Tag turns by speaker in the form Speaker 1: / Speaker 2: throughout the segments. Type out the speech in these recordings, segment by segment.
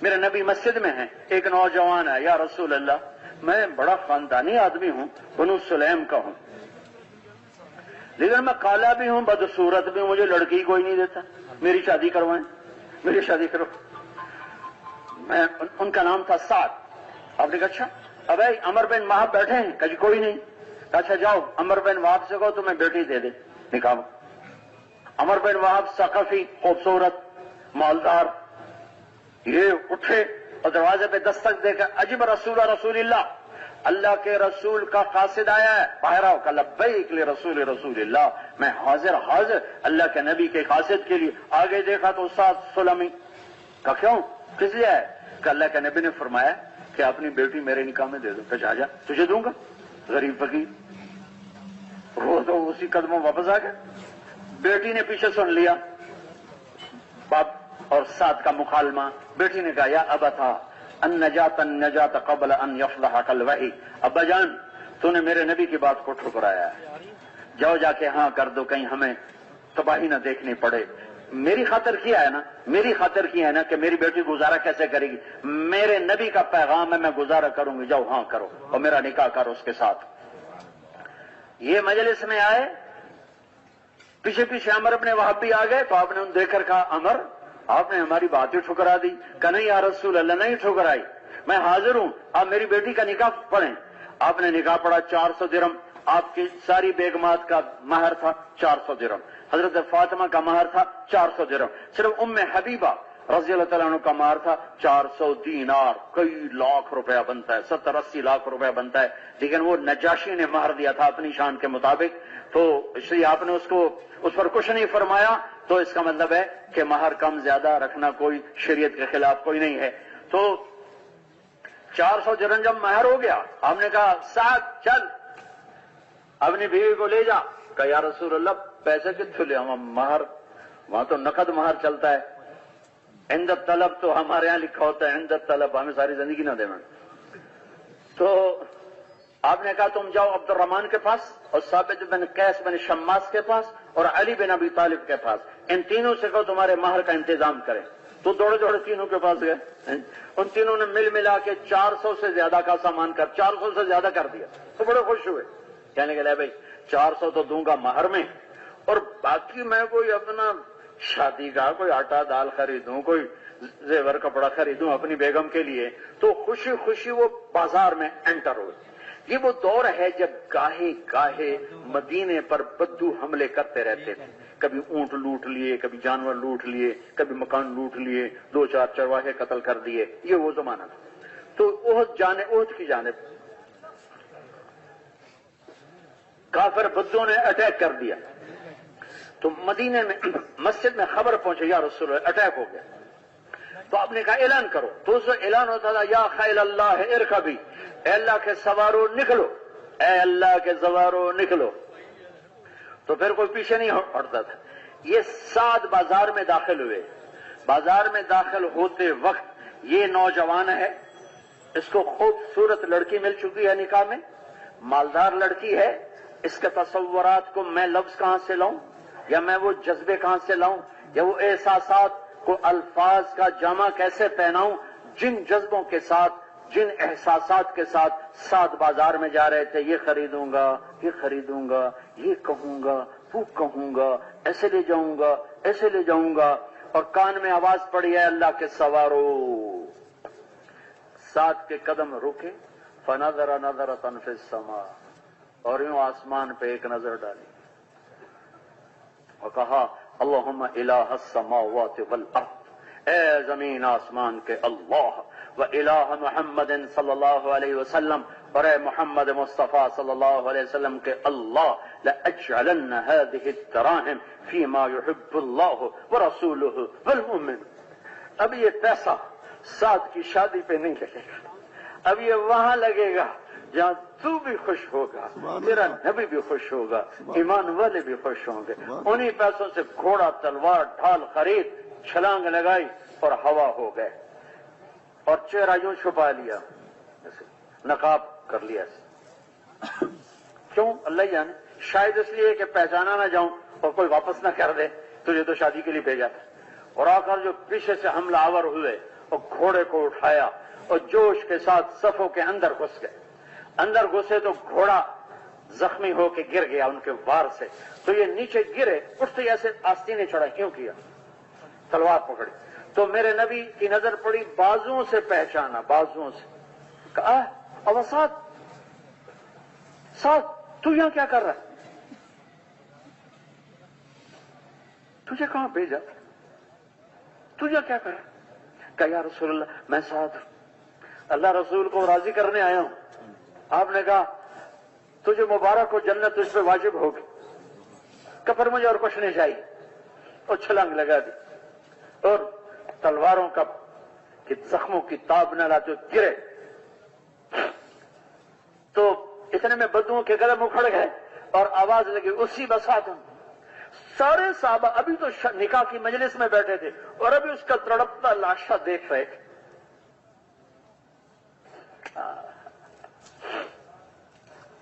Speaker 1: میرے نبی مسجد میں ہیں، ایک نوجوان ہے، یا رسول اللہ میں بڑا خاندانی آدمی ہوں، بنو سلیم کا ہوں، لیکن میں کالا بھی ہوں، بدصورت بھی ہوں، مجھے لڑکی کوئی نہیں دیتا، میری شادی کروائیں، میری شادی کرو۔ میں ان کا نام تھا سعد۔ آپ نے کہا اچھا اب عمر بن وہاب بیٹھے ہیں؟ کہا جی کوئی نہیں۔ اچھا جاؤ عمر بن وہاب سے کہو تمہیں بیٹی دے دے، نکاح۔ عمر بن وہاب ثقفی، خوبصورت، مالدار، یہ اٹھے اور دروازے پہ دستک دے کر عجب رسول اللہ، اللہ کے رسول کا قاصد آیا ہے، باہر آؤ۔ کہ لبیک لرسول اللہ، میں حاضر اللہ کے نبی کے قاصد کے لیے۔ آگے دیکھا تو استاد سلمی۔ کہ کیوں، کس لیے ہے؟ کہ اللہ کے نبی نے فرمایا کہ اپنی بیٹی میرے نکاح میں دے دو۔ کہ جا تجھے دوں گا، غریب فقیر۔ وہ تو اسی قدموں واپس آ گیا۔ بیٹی نے پیچھے سن لیا باپ اور سعد کا مکالمہ۔ بیٹی نے کہا یا ابتا النجات قبل ان یفلحک الوحی، ابا جان تو نے میرے نبی کی بات کو ٹھکرایا ہے، جاؤ جا کے ہاں کر دو، کہیں ہمیں تباہی نہ دیکھنی پڑے۔ میری خاطر کیا ہے نا، میری خاطر کیا ہے نا کہ میری بیٹی گزارا کیسے کرے گی، میرے نبی کا پیغام ہے، میں گزارا کروں گی، جاؤ ہاں کرو اور میرا نکاح کرو اس کے ساتھ۔ یہ مجلس میں آئے، پیچھے پیچھے عمر بن وہاب بھی آ گئے، تو آپ نے ان دیکھ کر کہا عمر آپ نے ہماری بات ہی ٹھکرا دی۔ کہ نہیں یا رسول اللہ نہیں ٹھکرائی، میں حاضر ہوں، آپ میری بیٹی کا نکاح پڑھیں۔ آپ نے نکاح پڑھا، 400 درہم آپ کی ساری بیگمات کا مہر تھا، 400 درہم حضرت فاطمہ کا مہر تھا، 400 درہم صرف ام حبیبہ رضی اللہ تعالیٰ عنہ کا مہر تھا 400 دینار، کئی لاکھ روپیہ بنتا ہے، 70-80 لاکھ روپیہ بنتا ہے، لیکن وہ نجاشی نے مہر دیا تھا اپنی شان کے مطابق، تو اس لیے آپ نے اس پر کچھ نہیں فرمایا، تو اس کا مطلب ہے کہ مہر کم زیادہ رکھنا کوئی شریعت کے خلاف کوئی نہیں ہے۔ تو 400 درہم جب مہر ہو گیا، آپ نے کہا سعد چل اپنی بیوی کو لے جا۔ کہ یا رسول اللہ پیسے کتنے لے ہم، مہر وہاں تو نقد مہر چلتا ہے، عند طلب تو ہمارے ہاں لکھا ہوتا ہے عند طلب، ہمیں ساری زندگی نہ دے میں۔ تو آپ نے کہا تم جاؤ عبد الرحمن کے پاس اور ثابت بن قیس بن شماس کے پاس اور علی بن ابی طالب کے پاس، ان تینوں سے کہو تمہارے مہر کا انتظام کریں۔ تو دوڑے دوڑے تینوں کے پاس گئے، ان تینوں نے مل ملا کے 400 سے زیادہ کا سامان 400 سے زیادہ کر دیا، تو بڑے خوش ہوئے، کہنے کے لئے بھائی 400 تو دوں گا مہر میں، اور باقی میں کوئی اپنا شادی کا کوئی آٹا دال خریدوں، کوئی زیور کپڑا خریدوں اپنی بیگم کے لیے۔ تو خوشی خوشی وہ بازار میں انٹر ہوئے۔ یہ وہ دور ہے جب گاہے گاہے مدینے پر بدو حملے کرتے رہتے تھے، کبھی اونٹ لوٹ لیے، کبھی جانور لوٹ لیے، کبھی مکان لوٹ لیے، 2-4 چرواہے قتل کر دیے، یہ وہ زمانہ تھا۔ تو احد کی جانب کافر بدو نے اٹیک کر دیا، تو مدینے میں مسجد میں خبر پہنچے یا رسول اللہ اٹیک ہو گیا، تو آپ نے کہا اعلان کرو، تو اس اعلان ہوتا تھا یا خیل اللہ ارکبی، اے اللہ کے سوارو نکلو، اے اللہ کے سوارو نکلو، تو پھر کوئی پیچھے نہیں ہٹتا تھا۔ یہ سعد بازار میں داخل ہوئے، بازار میں داخل ہوتے وقت یہ نوجوان ہے، اس کو خوبصورت لڑکی مل چکی ہے نکاح میں، مالدار لڑکی ہے، اس کے تصورات کو میں لفظ کہاں سے لاؤں، یا میں وہ جذبے کہاں سے لاؤں، یا وہ احساسات کو الفاظ کا جامع کیسے پہناؤں، جن جذبوں کے ساتھ، جن احساسات کے ساتھ سعد بازار میں جا رہے تھے، یہ خریدوں گا، یہ خریدوں گا، یہ کہوں گا، وہ کہوں گا، ایسے لے جاؤں گا، ایسے لے جاؤں گا، اور کان میں آواز پڑی ہے اللہ کے سوارو۔ سعد کے قدم رکے، فنظر نظرۃ فی السماء، اور یوں آسمان پہ ایک نظر ڈالی اور کہا اللہم الہ السماوات والارض، اے زمین آسمان کے اللہ، و الہ محمد صلی اللہ علیہ وسلم، اور اے محمد مصطفیٰ صلی اللہ علیہ وسلم کے اللہ، لأجعلن هذه الدراهم فيما يحب الله ورسوله والمؤمن۔ اب یہ پیسہ سعد کی شادی پہ نہیں لگے گا، اب یہ وہاں لگے گا جہاں تو بھی خوش ہوگا، تیرا نبی بھی خوش ہوگا، ایمان والے بھی خوش ہوں گے۔ انہی پیسوں سے گھوڑا، تلوار، ڈھال خرید، چھلانگ لگائی اور ہوا ہو گئے، اور چہرہ یوں چھپا لیا، نقاب کر لیا۔ کیوں؟ اللہ جانے، شاید اس لیے کہ پہچانا نہ جاؤں اور کوئی واپس نہ کر دے، تجھے تو شادی کے لیے بھیجا تھا۔ اور آ کر جو پیچھے سے حملہ آور ہوئے اور گھوڑے کو اٹھایا اور جوش کے ساتھ صفوں کے اندر گھس گئے. اندر گھسے تو گھوڑا زخمی ہو کے گر گیا ان کے وار سے. تو یہ نیچے گرے, اٹھتے ایسے آستینے چڑھا, کیوں کیا؟ تلوار پکڑی. تو میرے نبی کی نظر پڑی, بازوؤں سے پہچانا, بازوؤں سے. کہا اب ساتھ تو یہاں کیا کر رہا ہے؟ تجھے کہاں بھیجا؟ تجھے کیا کر رہا ہے؟ کہا یا رسول اللہ میں ساتھ اللہ رسول کو راضی کرنے آیا ہوں. آپ نے کہا تجھے مبارک ہو, جنت تجھ پہ واجب ہوگی. کہ پھر مجھے اور کچھ نہیں چاہیے. اور چھلانگ لگا دی اور تلواروں کا کہ زخموں کی تاب نہ لاتے گرے. تو اتنے میں بدوؤں کے گلے اکھڑ گئے اور آواز لگی اسی بساط. سارے صحابہ ابھی تو نکاح کی مجلس میں بیٹھے تھے اور ابھی اس کا تڑپتا لاشا دیکھ رہے تھے.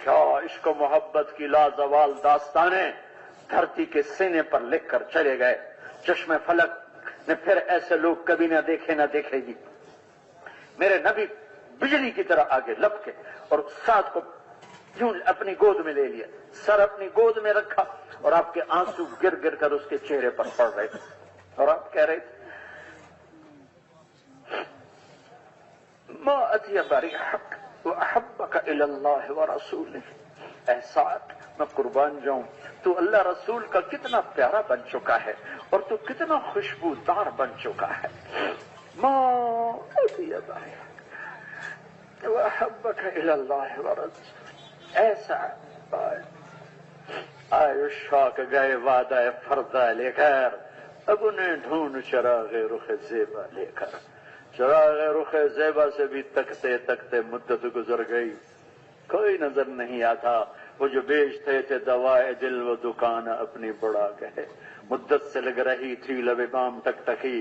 Speaker 1: کیا عشق و محبت کی لازوال داستانیں دھرتی کے سینے پر لکھ کر چلے گئے. چشم فلک نے پھر ایسے لوگ کبھی نہ دیکھے نہ دیکھے گی. میرے نبی بجلی کی طرح آگے لپکے اور ساتھ کو یوں اپنی گود میں لے لیا, سر اپنی گود میں رکھا اور آپ کے آنسو گر گر کر اس کے چہرے پر پڑ رہے تھے. اور آپ کہہ رہے تھے ما اطیب ریحک واحبک الی اللہ ورسولہ. اے سعد میں قربان جاؤں, تو اللہ رسول کا کتنا پیارا بن چکا ہے اور تو کتنا خوشبودار بن چکا ہے. ما اطیب ریحک واحبک الی اللہ ورسولہ. ایسا آئے شاک گئے وعدہ فردہ لے کر, اب انہیں ڈھونڈ چراغ رخ زیبا لے کر. چراغ رخ زیبا سے بھی تکتے تکتے مدت گزر گئی, کوئی نظر نہیں آتا. وہ جو بیچتے تھے دوائے دل وہ دکان اپنی بڑا گئے. مدت سے لگ رہی تھی لب بام تک تکی,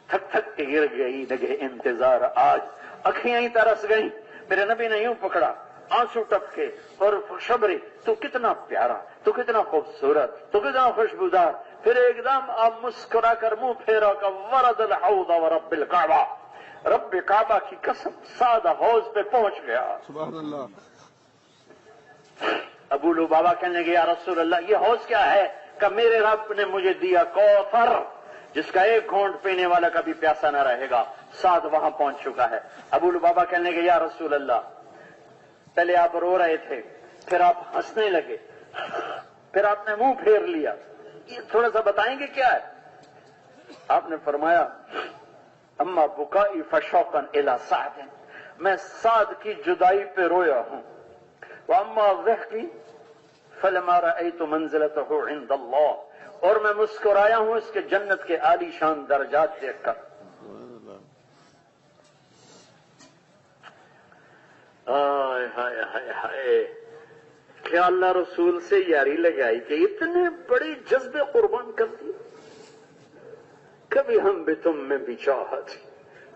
Speaker 1: تھک تھک کے گر گئی لگے انتظار آج. اکھیاں ہی ترس گئیں. میرے نبی نے یوں پکڑا, آنسو ٹپکے اور شبری, تو کتنا پیارا, تو کتنا خوبصورت, تو کتنا خوشبودار. پھر ایک دم آپ مسکرا کر منہ پھیرا کہ ورد الحوض ورب الکعبہ, رب کعبہ کی قسم سادہ حوض پہ پہنچ گیا.
Speaker 2: سبحان اللہ.
Speaker 1: ابو لبابہ کہنے لگے یا رسول اللہ یہ حوض کیا ہے؟ کہ میرے رب نے مجھے دیا کوثر, جس کا ایک گھونٹ پینے والا کبھی پیاسا نہ رہے گا. سعد وہاں پہنچ چکا ہے. ابو لبابہ کہنے لگے یا رسول اللہ پہلے آپ رو رہے تھے, پھر آپ ہنسنے لگے, پھر آپ نے منہ پھیر لیا, یہ تھوڑا سا بتائیں گے کیا ہے؟ آپ نے فرمایا اما بکائی فشوقا الی سعد, میں سعد کی جدائی پہ رویا ہوں. واما ضحکی فلما رأیت منزلتہ عند اللہ, اور میں مسکرایا ہوں اس کے جنت کے عالی شان درجات دیکھ کر. ہائے ہائے ہائے ہائے, کیا اللہ رسول سے یاری لگائی کہ اتنے بڑے جذبے قربان کر دیے. کبھی ہم بھی تم میں بھی چاہت تھی,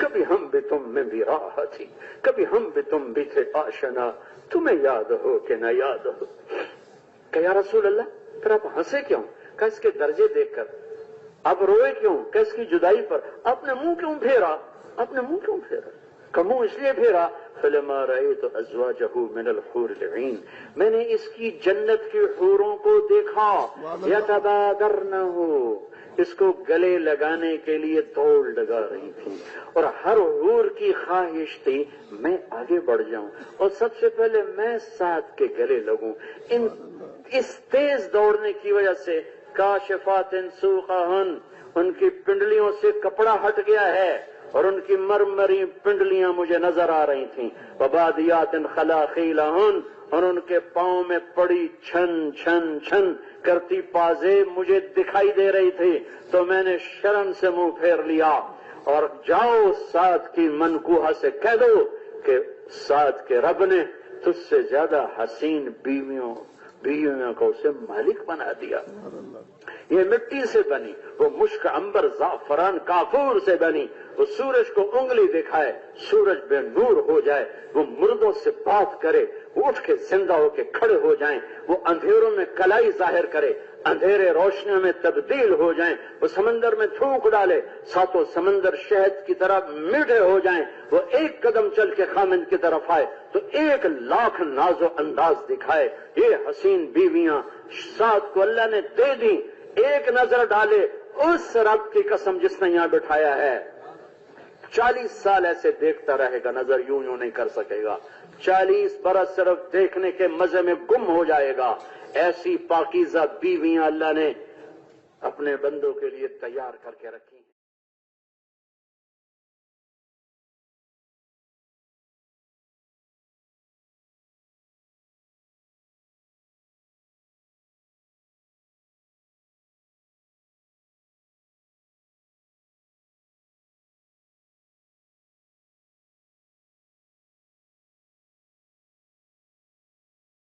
Speaker 1: کبھی ہم بھی تم میں بھی راہ تھی, کبھی ہم بھی تم بھی تھے آشنا, تمہیں یاد ہو کہ نہ یاد ہو. کہ یا رسول اللہ پھر آپ ہنسے کیوں؟ کہ اس کے درجے دیکھ کر. آپ روئے کیوں؟ کہ اس کی جدائی پر. آپ نے منہ کیوں پھیرا؟ آپ نے منہ کیوں پھیرا؟ کہ منہ اس لیے پھیرا فلما رأیت ازواجہ من الحور العین, میں نے اس کی جنت کی حوروں کو دیکھا یتبادرنہ, اس کو گلے لگانے کے لیے دوڑ لگا رہی تھی, اور ہر حور کی خواہش تھی میں آگے بڑھ جاؤں اور سب سے پہلے میں سعد کے گلے لگوں. اس تیز دوڑنے کی وجہ سے کاشفات سوقہن, ان کی پنڈلیوں سے کپڑا ہٹ گیا ہے اور ان کی مرمری پنڈلیاں مجھے نظر آ رہی تھیں. وبادیات خلاخیلہن, اور ان کے پاؤں میں پڑی چھن چھن چھن کرتی پازے مجھے دکھائی دے رہی تھی. تو میں نے شرم سے منہ پھیر لیا اور جاؤ سعد کی منکوہا سے کہہ دو کہ سعد کے رب نے تجھ سے زیادہ حسین بیویوں کو اسے مالک بنا دیا. یہ مٹی سے بنی, وہ مشک عنبر زعفران کافور سے بنی. وہ سورج کو انگلی دکھائے سورج بے نور ہو جائے, وہ مردوں سے بات کرے وہ اٹھ کے زندہ ہو کے کھڑے ہو جائیں, وہ اندھیروں میں کلائی ظاہر کرے اندھیرے روشنیوں میں تبدیل ہو جائیں، وہ سمندر میں تھوک ڈالے، ساتوں سمندر شہد کی طرح میٹھے ہو جائیں، وہ ایک قدم چل کے خامند کی طرف آئے تو 1,00,000 ناز و انداز دکھائے۔ یہ حسین بیویاں ساتھ کو اللہ نے دے دی، ایک نظر ڈالے اس رب کی قسم جس نے یہاں بٹھایا ہے، 40 سال ایسے دیکھتا رہے گا، نظر یوں نہیں کر سکے گا، 40 برس صرف دیکھنے کے مزے میں گم ہو جائے گا۔ ایسی پاکیزہ بیویاں اللہ نے اپنے بندوں کے لیے تیار کر کے رکھی۔